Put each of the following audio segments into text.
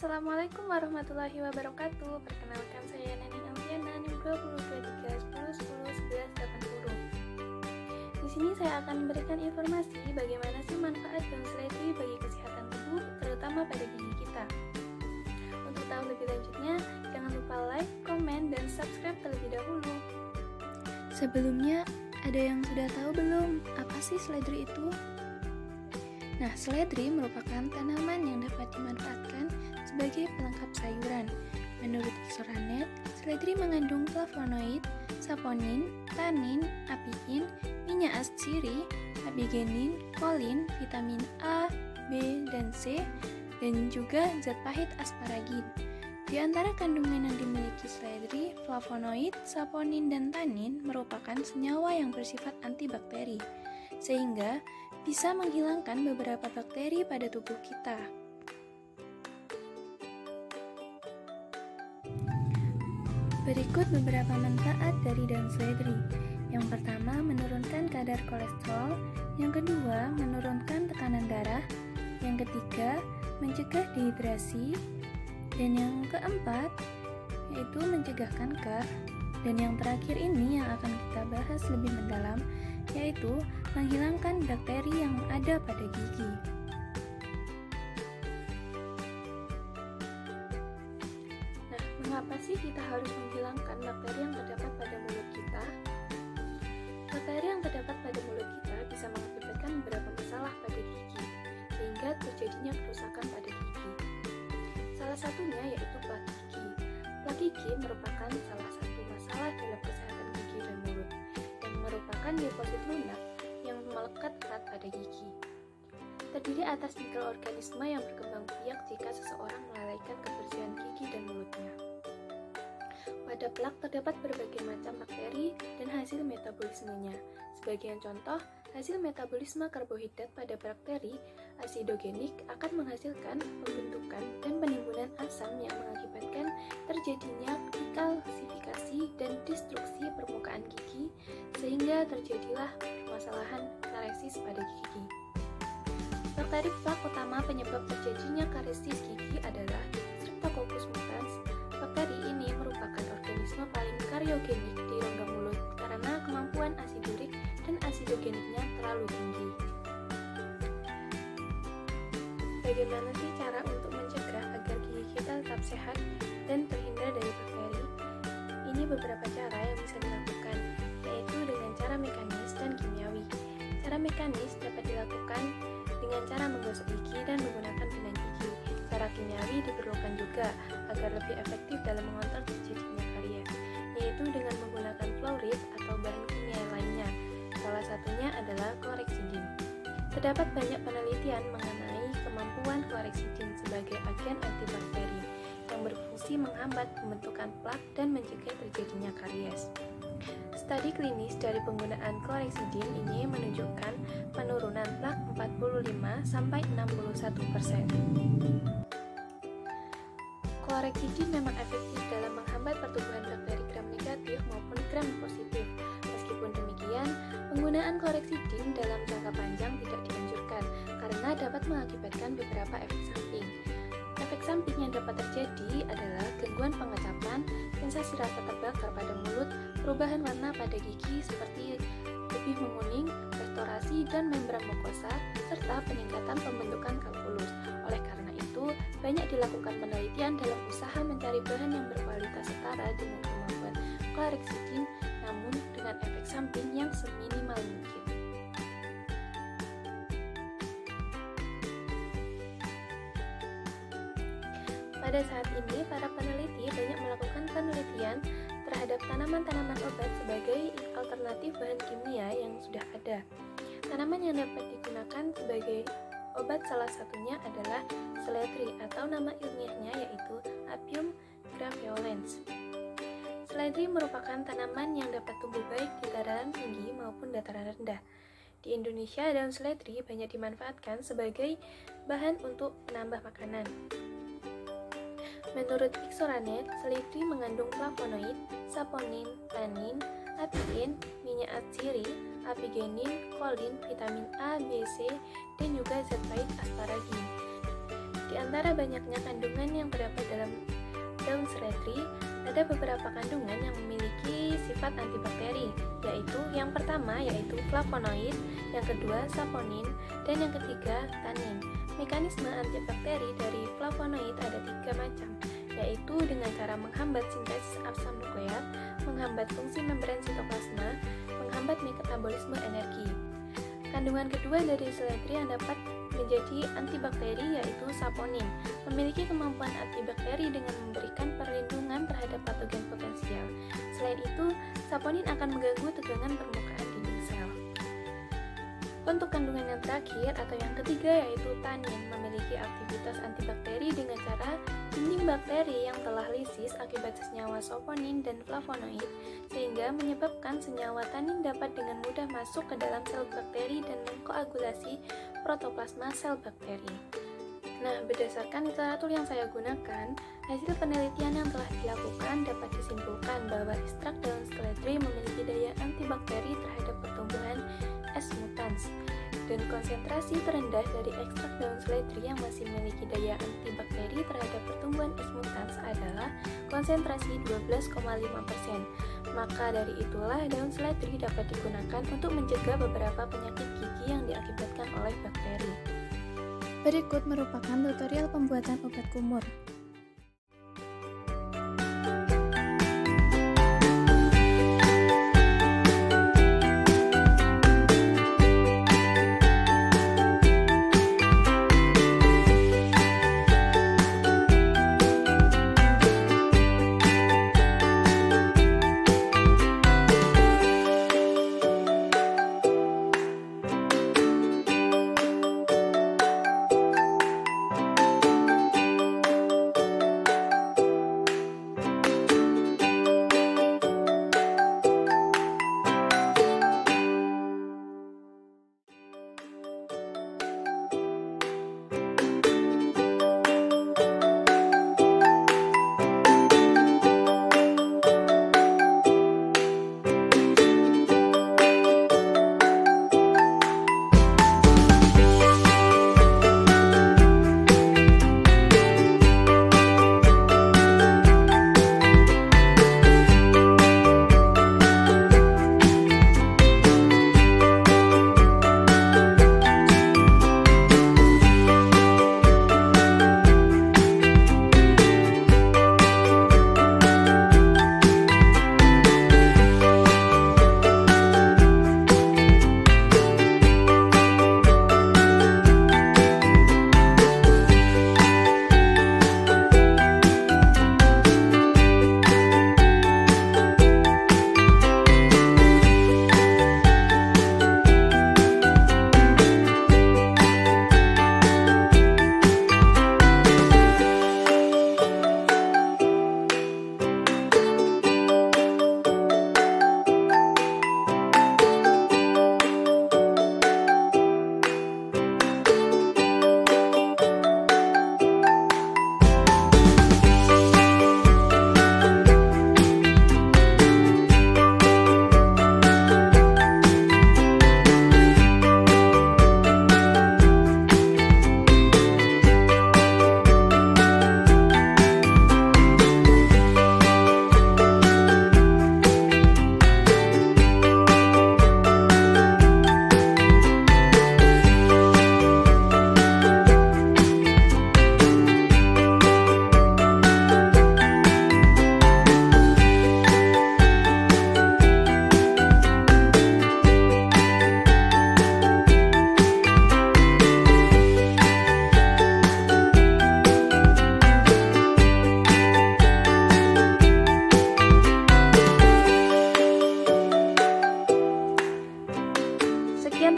Assalamualaikum warahmatullahi wabarakatuh. Perkenalkan saya Nening Alfiana, NIM 202310101180. Di sini saya akan memberikan informasi bagaimana sih manfaat daun seledri bagi kesehatan tubuh, terutama pada gigi kita. Untuk tahu lebih lanjutnya, jangan lupa like, komen, dan subscribe terlebih dahulu. Sebelumnya, ada yang sudah tahu belum apa sih seledri itu? Nah, seledri merupakan tanaman yang dapat dimanfaatkan sebagai pelengkap sayuran. Menurut Ixoranet, seledri mengandung flavonoid, saponin, tanin, apiin, minyak asciri, abigenin, kolin, vitamin A, B, dan C, dan juga zat pahit asparagin. Di antara kandungan yang dimiliki seledri, flavonoid, saponin, dan tanin merupakan senyawa yang bersifat antibakteri, sehingga bisa menghilangkan beberapa bakteri pada tubuh kita. Berikut beberapa manfaat dari daun seledri. Yang pertama, menurunkan kadar kolesterol. Yang kedua, menurunkan tekanan darah. Yang ketiga, mencegah dehidrasi. Dan yang keempat, yaitu mencegah kanker. Dan yang terakhir ini yang akan kita bahas lebih mendalam, yaitu menghilangkan bakteri yang ada pada gigi. Nah, mengapa sih kita harus menghilangkan bakteri yang terdapat pada mulut kita? Bakteri yang terdapat pada mulut kita bisa mengakibatkan beberapa masalah pada gigi, sehingga terjadinya kerusakan pada gigi. Salah satunya yaitu plak gigi. Plak gigi merupakan salah satu masalah dalam kesehatan gigi dan mulut, yang merupakan deposit lunak yang melekat erat pada gigi. Terdiri atas mikroorganisme yang berkembang biak jika seseorang melalaikan kebersihan gigi dan mulutnya. Pada plak terdapat berbagai macam bakteri dan hasil metabolismenya. Sebagian contoh, hasil metabolisme karbohidrat pada bakteri asidogenik akan menghasilkan pembentukan dan penimbunan asam yang mengakibatkan terjadinya kalsifikasi dan destruksi permukaan gigi, sehingga terjadilah permasalahan karesis pada gigi. Bakteri plak utama penyebab terjadinya karesis gigi adalah Streptococcus mutans. Bakteri ini merupakan organisme paling kariogenik di rongga mulut karena kemampuan asidurik dan asidogeniknya terlalu tinggi. Bagaimana sih cara untuk mencegah agar gigi kita tetap sehat dan terhindar dari bakteri? Ini beberapa cara yang bisa dilakukan, yaitu dengan cara mekanis dan kimiawi. Cara mekanis dapat dilakukan dengan cara menggosok gigi dan menggunakan benang gigi. Cara kimiawi diperlukan juga agar lebih efektif dalam mengontrol terjadinya karies, yaitu dengan menggunakan fluorid atau bahan kimia lainnya. Salah satunya adalah chlorhexidin. Terdapat banyak penelitian mengenai kemampuan chlorhexidin sebagai agen antibakteri yang berfungsi menghambat pembentukan plak dan mencegah terjadinya karies. Studi klinis dari penggunaan chlorhexidin ini menunjukkan penurunan plak 45-61%. Chlorhexidin memang efektif dalam menghambat pertumbuhan bakteri gram negatif maupun gram positif. Meskipun demikian, penggunaan chlorhexidin dalam jangka panjang tidak dianjurkan karena dapat mengakibatkan beberapa efek samping. Efek samping yang dapat terjadi adalah gangguan pengecapan, sensasi rasa terbakar pada mulut, perubahan warna pada gigi seperti lebih menguning, restorasi dan membran mukosa, serta peningkatan pembentukan kalkulus. Oleh karena itu, banyak dilakukan penelitian dalam usaha mencari bahan yang berkualitas setara dengan kemampuan chlorhexidin, namun dengan efek samping yang seminimal mungkin. Pada saat ini, para peneliti banyak melakukan penelitian terhadap tanaman-tanaman obat sebagai alternatif bahan kimia yang sudah ada. Tanaman yang dapat digunakan sebagai obat salah satunya adalah seledri atau nama ilmiahnya yaitu Apium graveolens. Seledri merupakan tanaman yang dapat tumbuh baik di dataran tinggi maupun dataran rendah. Di Indonesia, daun seledri banyak dimanfaatkan sebagai bahan untuk penambah makanan. Menurut Ixoranet, seledri mengandung flavonoid, saponin, tanin, apiin, minyak asciri, abigenin, kolin, vitamin A, B, C, dan juga zat pahit asparagin. Di antara banyaknya kandungan yang terdapat dalam daun seledri, ada beberapa kandungan yang memiliki sifat antibakteri, yaitu yang pertama yaitu flavonoid, yang kedua saponin, dan yang ketiga tanin. Mekanisme antibakteri dari flavonoid ada 3 macam, yaitu dengan cara menghambat sintesis asam nukleat, menghambat fungsi membran sitoplasma, menghambat metabolisme energi. Kandungan kedua dari seledri yang dapat menjadi antibakteri yaitu saponin, memiliki kemampuan antibakteri dengan memberikan perlindungan terhadap patogen potensial. Selain itu, saponin akan mengganggu tegangan permukaan dinding sel. Untuk kandungan yang terakhir atau yang ketiga yaitu tanin, memiliki aktivitas antibakteri dengan cara dinding bakteri yang telah lisis akibat senyawa saponin dan flavonoid, sehingga menyebabkan senyawa tanin dapat dengan mudah masuk ke dalam sel bakteri dan mengkoagulasi protoplasma sel bakteri. Nah, berdasarkan literatur yang saya gunakan, hasil penelitian yang telah dilakukan dapat disimpulkan bahwa ekstrak daun seledri memiliki daya antibakteri terhadap pertumbuhan S. mutans, dan konsentrasi terendah dari ekstrak daun seledri yang masih memiliki daya antibakteri terhadap pertumbuhan S. mutans adalah konsentrasi 12,5%. Maka dari itulah daun seledri dapat digunakan untuk mencegah beberapa penyakit gigi yang diakibatkan oleh bakteri. Berikut merupakan tutorial pembuatan obat kumur.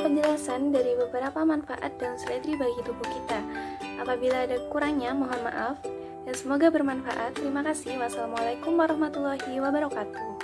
penjelasan dari beberapa manfaat daun seledri bagi tubuh kita. Apabila ada kurangnya, mohon maaf, dan semoga bermanfaat. Terima kasih. Wassalamualaikum warahmatullahi wabarakatuh.